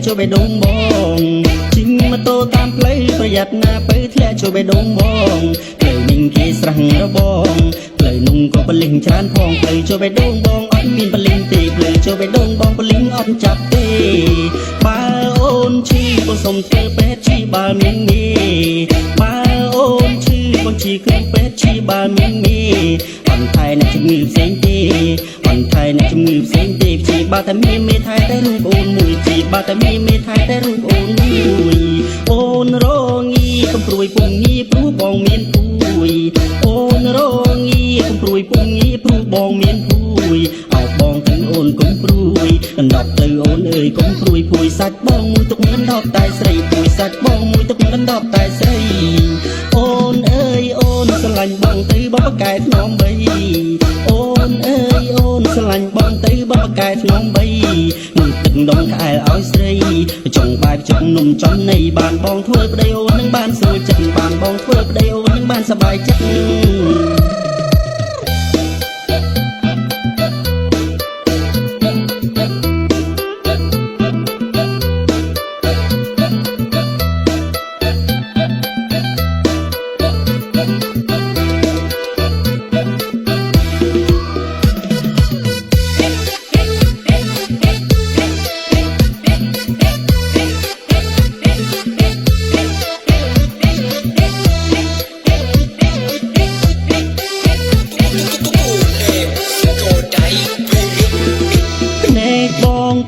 ចូលបេះដូងបងជីងម៉ូតូតាមផ្លូវប្រយ័ត្នណាពើធ្លាក់ចូលបេះដូងបងផ្លូវមីងគេស្រះរបងផ្លូវนุ่งក៏បលិញច្រើនផងផ្លូវចូលបេះដូងបងអត់មានបលិញទេផ្លូវចូលបេះដូងបងបលិញអត់ចាប់ទេបើអូនឈឺក៏សុំធ្វើពេទ្យឈឺបើមាននេះបើអូនឈឺបងជីគ្រឿងពេទ្យឈឺបើមាននេះបន្ថែមអ្នកជំងឺផ្សេងទេបន្ថែមអ្នកជំងឺផ្សេងទេព្យាបាលតែមានមេថែតែរូបអូនមួយព្យាបាលតែមានមេថែតែរូបអូនមួយអូនរងីកំព្រួយពុំងាព្រោះបងមានពួយអូនរងីកំព្រួយពុំងាព្រោះបងមានពួយអោបងទៅអូនកុំព្រួយកណ្ដប់ទៅអូនអើយកុំព្រួយពួយសាច់បងមួយទុកកណ្ដប់តែស្រីពួយសាច់បងមួយទុកកណ្ដប់តែស្រីអូនអើយអូនស្រឡាញ់បងទៅបងប្រកែថ្នមបីអូនអើយអូនស្រឡាញ់បងទៅបងប្រកែថ្នមបីនឹងទឹកដងក្អែលឲ្យស្រីចង់បាយចង់នំចំនៃបានបងធ្វើប្តីអូននឹងបានស្រួលចិត្តបានបងធ្វើប្តីអូននឹងបានសប្បាយចិត្ត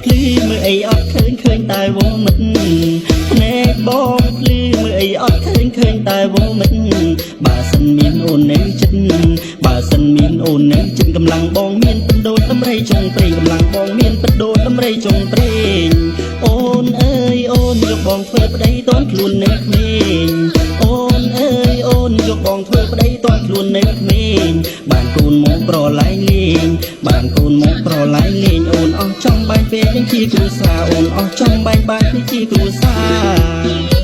ភ្លឺមើលអីអត់ឃើញឃើញតែវងមិត្តភ្នែកបងភ្លឺមើលអីអត់ឃើញឃើញតែវងមិត្តបើសិនមានអូននៅចិត្តបើសិនមានអូននៅចិត្តកម្លាំងបងមានបដូរដំរីចុងព្រេងកម្លាំងបងមានបដូរដំរីចុងព្រេងអូនអើយអូនយកបងធ្វើប្តីតន់ខ្លួននៅក្មេងអូនអើយអូនយកបងធ្វើប្តីតន់ខ្លួននៅក្មេងបានកូនមកប្រឡែងលេងបានកូនមកប្រឡែងលេងអូនអស់ចំបែកពេលยังជាគ្រួសារអូនអស់ចំបែកគឺជាគ្រួសារ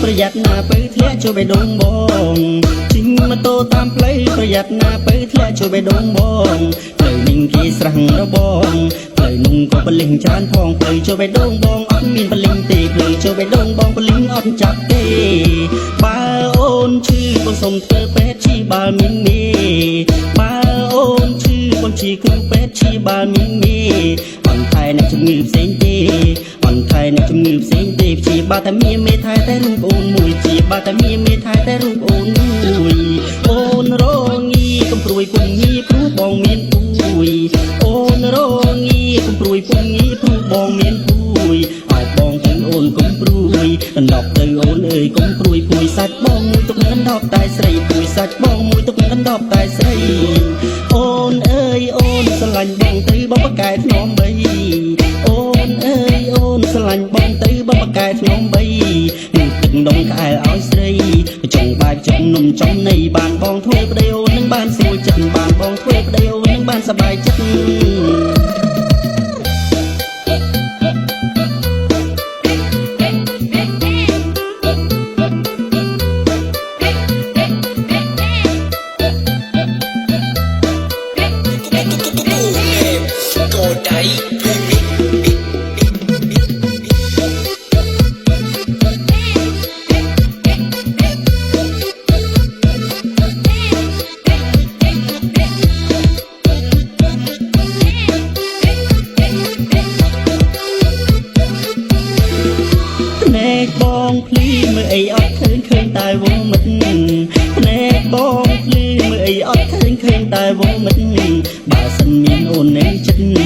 ប្រយ័ត្នណាពើធ្លាក់ចូលបេះដូងបងជីងម៉ូតូតាមផ្លូវប្រយ័ត្នណាពើធ្លាក់ចូលបេះដូងបងផ្លូវមីងគេស្រះរបងផ្លូវนุ่งក៏បលិញច្រើនផងផ្លូវចូលបេះដូងបងអត់មានបលិញទេផ្លូវចូលបេះដូងបងបលិញអត់ចាប់ទេបើអូនឈឺបងសុំធ្វើពេទ្យឈឺបើមាននេះបើអូនឈឺបងជីគ្រូពេទ្យឈឺបើមាននេះបន្ថែមអ្នកជំងឺផ្សេងទេបន្ថែមអ្នកជំងឺផ្សេងទេព្យាបាលតែមានមេថែតែរូបអូនមួយព្យាបាលតែមានមេថែតែរូបអូនមួយអូនរងីកំព្រួយពុំងាព្រោះបងមានពួយអូនរងីកំព្រួយពុំងាព្រោះបងមានពួយឲ្យបងទៅអូនកុំព្រួយកណ្ដប់ទៅអូនអើយកុំព្រួយពួយសាច់បងមួយទុកកណ្ដប់តែស្រីពួយសាច់បងមួយទុកកណ្ដប់តែស្រីអូនអើយអូនស្រឡាញ់បងទៅបងប្រកែថ្នមបីអូនអើយអូនស្រឡាញ់បងទៅបងប្រកែថ្នមបីនឹងទឹកដងក្អែលឲ្យស្រីចង់បាយចង់នំចំនៃបានបងធ្វើប្តីអូននឹងបានស្រួលចិត្តបានបងធ្វើប្តីអូននឹងបានសប្បាយចិត្តបងភ្លឺមើលអីអត់ឃើញឃើញតែវងមិត្តភ្នែកបងភ្លឺមើលអីអត់ឃើញឃើញតែវងមិត្តបើសិនមានអូននៅចិត្ត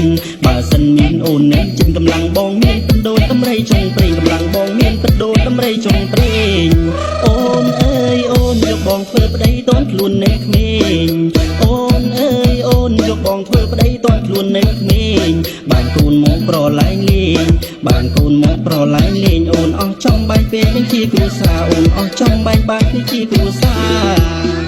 បើសិនមានអូននៅចិត្តកម្លាំងបងមានបដូរដំរីចុងព្រេងកម្លាំងបងមានបដូរដំរីចុងព្រេងអូនអើយអូនយកបងធ្វើប្តីតន់ខ្លួននៅក្មេងអូនអើយអូនយកបងធ្វើប្តីតន់ខ្លួននៅក្មេងបានកូនមកប្រឡែងលេងបានកូនមកប្រឡែងលេងអូនអស់ចំបែកពេលยังជាគ្រួសារអូនអស់ចំបែកគឺជាគ្រួសារ